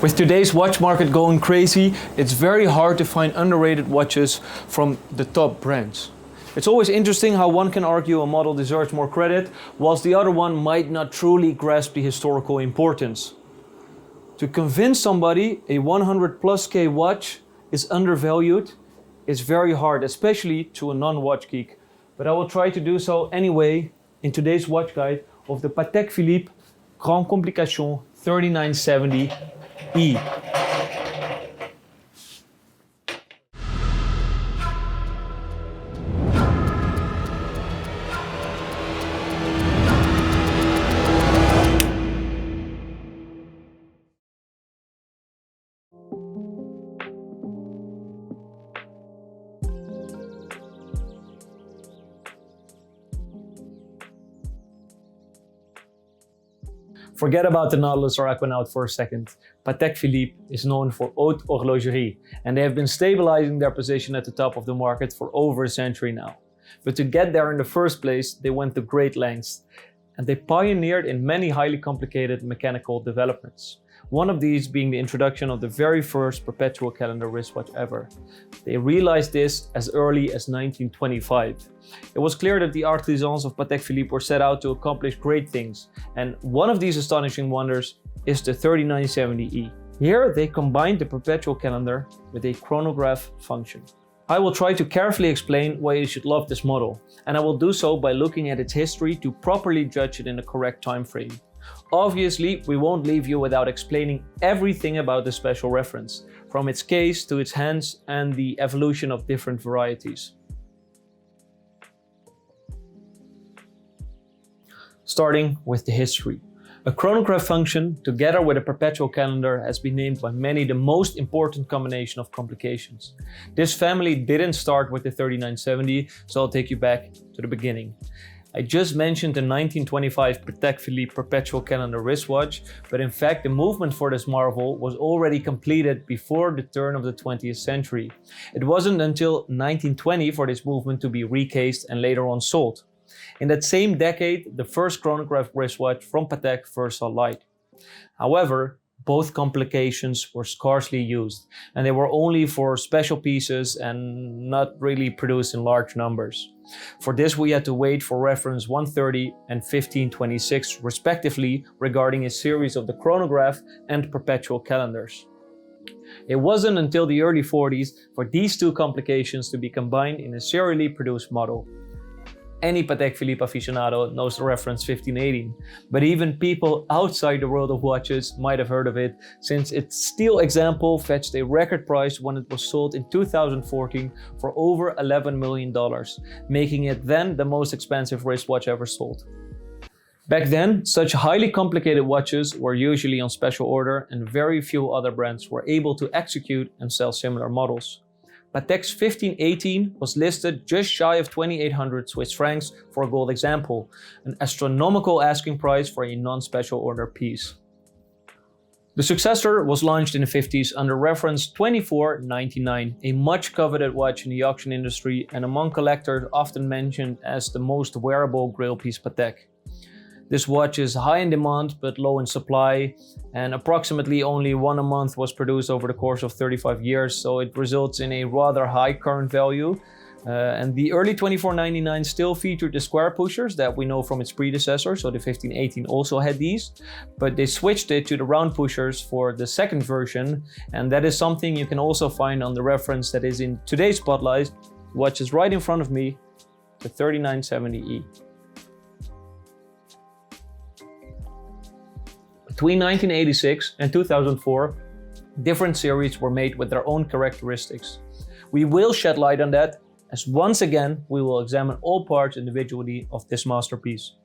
With today's watch market going crazy, it's very hard to find underrated watches from the top brands. It's always interesting how one can argue a model deserves more credit, whilst the other one might not truly grasp the historical importance. To convince somebody a 100+ K watch is undervalued is very hard, especially to a non-watch geek. But I will try to do so anyway in today's watch guide of the Patek Philippe Grand Complication 3970E. Forget about the Nautilus or Aquanaut for a second. Patek Philippe is known for haute horlogerie, and they have been stabilizing their position at the top of the market for over a century now. But to get there in the first place, they went to great lengths, and they pioneered in many highly complicated mechanical developments. One of these being the introduction of the very first perpetual calendar wristwatch ever. They realized this as early as 1925. It was clear that the artisans of Patek Philippe were set out to accomplish great things, and one of these astonishing wonders is the 3970E. Here they combined the perpetual calendar with a chronograph function. I will try to carefully explain why you should love this model, and I will do so by looking at its history to properly judge it in the correct time frame. Obviously, we won't leave you without explaining everything about the special reference, from its case to its hands and the evolution of different varieties. Starting with the history. A chronograph function, together with a perpetual calendar, has been named by many the most important combination of complications. This family didn't start with the 3970, so I'll take you back to the beginning. I just mentioned the 1925 Patek Philippe perpetual calendar wristwatch, but in fact the movement for this marvel was already completed before the turn of the 20th century. It wasn't until 1920 for this movement to be recased and later on sold. In that same decade, the first chronograph wristwatch from Patek first saw light. However, both complications were scarcely used, and they were only for special pieces and not really produced in large numbers. For this we had to wait for reference 130 and 1526 respectively regarding a series of the chronograph and perpetual calendars. It wasn't until the early 40s for these two complications to be combined in a serially produced model. Any Patek Philippe aficionado knows the reference 1518, but even people outside the world of watches might have heard of it, since its steel example fetched a record price when it was sold in 2014 for over $11 million, making it then the most expensive wristwatch ever sold. Back then, such highly complicated watches were usually on special order, and very few other brands were able to execute and sell similar models. Patek's 1518 was listed just shy of 2,800 Swiss francs for a gold example, an astronomical asking price for a non-special order piece. The successor was launched in the 50s under reference 2499, a much coveted watch in the auction industry and among collectors often mentioned as the most wearable grail piece Patek. This watch is high in demand but low in supply, and approximately only one a month was produced over the course of 35 years, so it results in a rather high current value. And the early 2499 still featured the square pushers that we know from its predecessor, so the 1518 also had these, but they switched it to the round pushers for the second version, and that is something you can also find on the reference that is in today's spotlight. The watch is right in front of me, the 3970E. Between 1986 and 2004, different series were made with their own characteristics. We will shed light on that, as once again we will examine all parts individually of this masterpiece.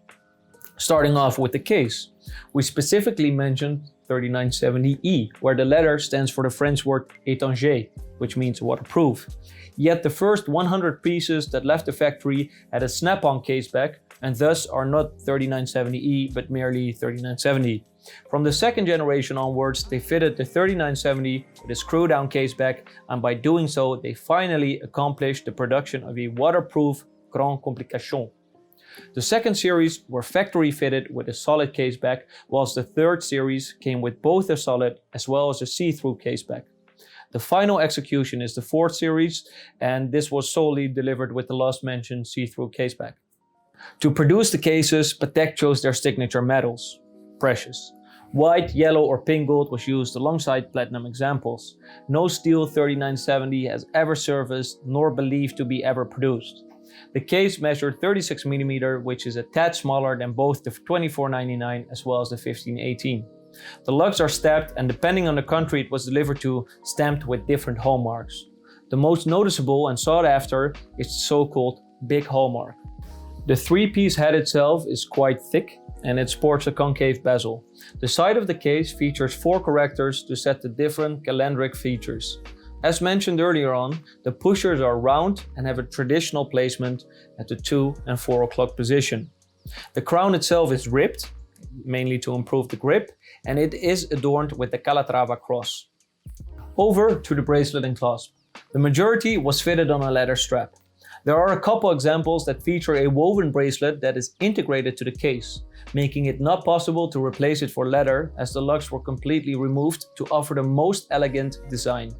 Starting off with the case, we specifically mentioned 3970E, where the letter stands for the French word étanché, which means waterproof. Yet the first 100 pieces that left the factory had a snap-on case back, and thus are not 3970E but merely 3970. From the second generation onwards, they fitted the 3970 with a screw-down case back, and by doing so, they finally accomplished the production of a waterproof Grand Complication. The second series were factory fitted with a solid case back, whilst the third series came with both a solid as well as a see-through case back. The final execution is the fourth series, and this was solely delivered with the last mentioned see-through case back. To produce the cases, Patek chose their signature metals, precious. White, yellow or pink gold was used alongside platinum examples. No steel 3970 has ever surfaced nor believed to be ever produced. The case measured 36mm, which is a tad smaller than both the 2499 as well as the 1518. The lugs are stamped, and depending on the country it was delivered to, stamped with different hallmarks. The most noticeable and sought after is the so-called big hallmark. The three-piece head itself is quite thick and it sports a concave bezel. The side of the case features 4 correctors to set the different calendric features. As mentioned earlier on, the pushers are round and have a traditional placement at the 2 and 4 o'clock position. The crown itself is ribbed, mainly to improve the grip, and it is adorned with the Calatrava cross. Over to the bracelet and clasp. The majority was fitted on a leather strap. There are a couple examples that feature a woven bracelet that is integrated to the case, making it not possible to replace it for leather, as the lugs were completely removed to offer the most elegant design.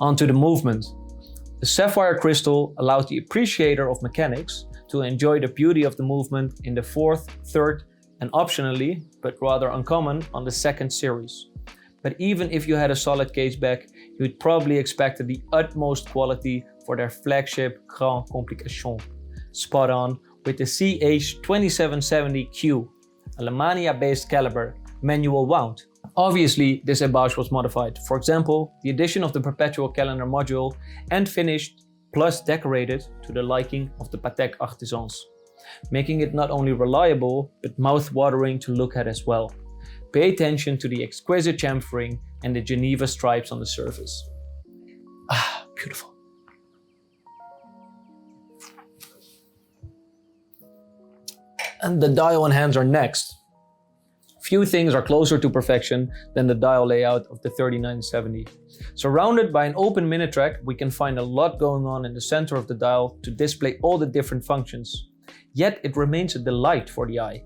Onto the movement. The sapphire crystal allowed the appreciator of mechanics to enjoy the beauty of the movement in the fourth, third, and optionally, but rather uncommon, on the second series. But even if you had a solid case back, you'd probably expect the utmost quality for their flagship Grand Complication. Spot on with the CH2770Q, a Lemania-based caliber, manual wound. Obviously, this embouche was modified. For example, the addition of the perpetual calendar module, and finished plus decorated to the liking of the Patek artisans, making it not only reliable, but mouth-watering to look at as well. Pay attention to the exquisite chamfering and the Geneva stripes on the surface. Ah, beautiful. And the dial and hands are next. Few things are closer to perfection than the dial layout of the 3970. Surrounded by an open minute track, we can find a lot going on in the center of the dial to display all the different functions. Yet it remains a delight for the eye.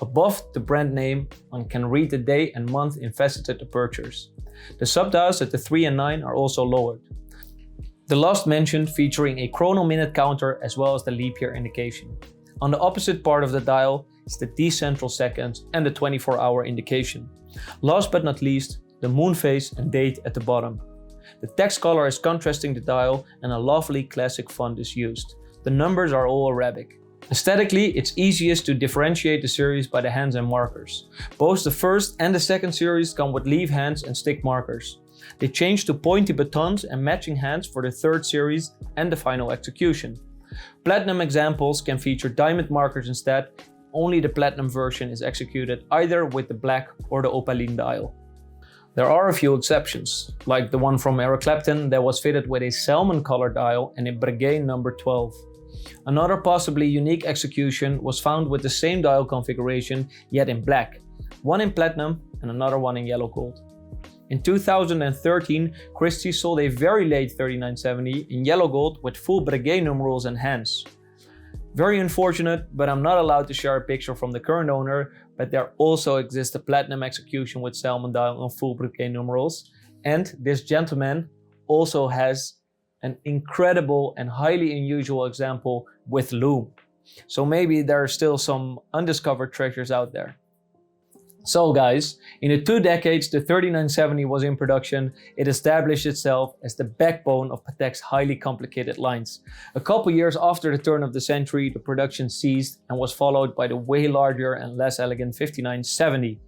Above the brand name, one can read the day and month in faceted apertures. The subdials at the 3 and 9 are also lowered. The last mentioned featuring a chrono minute counter as well as the leap year indication. On the opposite part of the dial is the decentral seconds and the 24-hour indication. Last but not least, the moon phase and date at the bottom. The text color is contrasting the dial and a lovely classic font is used. The numbers are all Arabic. Aesthetically, it's easiest to differentiate the series by the hands and markers. Both the first and the second series come with leaf hands and stick markers. They changed to pointy batons and matching hands for the third series and the final execution. Platinum examples can feature diamond markers instead. Only the platinum version is executed either with the black or the opaline dial. There are a few exceptions, like the one from Eric Clapton that was fitted with a salmon color dial and a Breguet number 12. Another possibly unique execution was found with the same dial configuration, yet in black, one in platinum and another one in yellow gold. In 2013, Christie sold a very late 3970 in yellow gold with full Breguet numerals and hands. Very unfortunate, but I'm not allowed to share a picture from the current owner, but there also exists a platinum execution with salmon dial and full Breguet numerals, and this gentleman also has an incredible and highly unusual example with loom. So maybe there are still some undiscovered treasures out there. So guys, in the 2 decades the 3970 was in production, it established itself as the backbone of Patek's highly complicated lines. A couple years after the turn of the century, the production ceased and was followed by the way larger and less elegant 5970.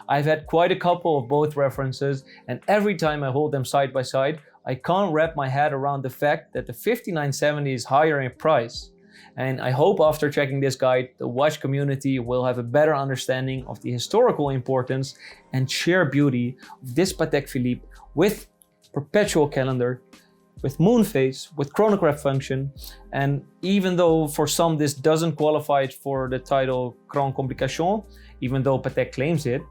I've had quite a couple of both references, and every time I hold them side by side, I can't wrap my head around the fact that the 5970 is higher in price. And I hope after checking this guide, the watch community will have a better understanding of the historical importance and sheer beauty of this Patek Philippe with perpetual calendar, with moon phase, with chronograph function. And even though for some this doesn't qualify it for the title Grand Complication, even though Patek claims it,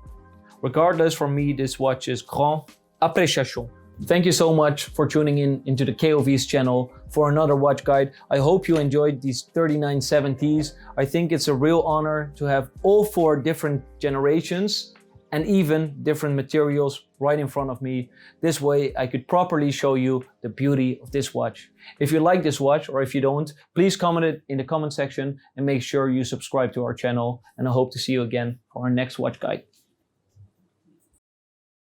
regardless, for me this watch is Grand Appreciation. Thank you so much for tuning in into the KOV's channel for another watch guide. I hope you enjoyed these 3970s. I think it's a real honor to have all 4 different generations and even different materials right in front of me. This way I could properly show you the beauty of this watch. If you like this watch, or if you don't, please comment it in the comment section and make sure you subscribe to our channel, and I hope to see you again for our next watch guide.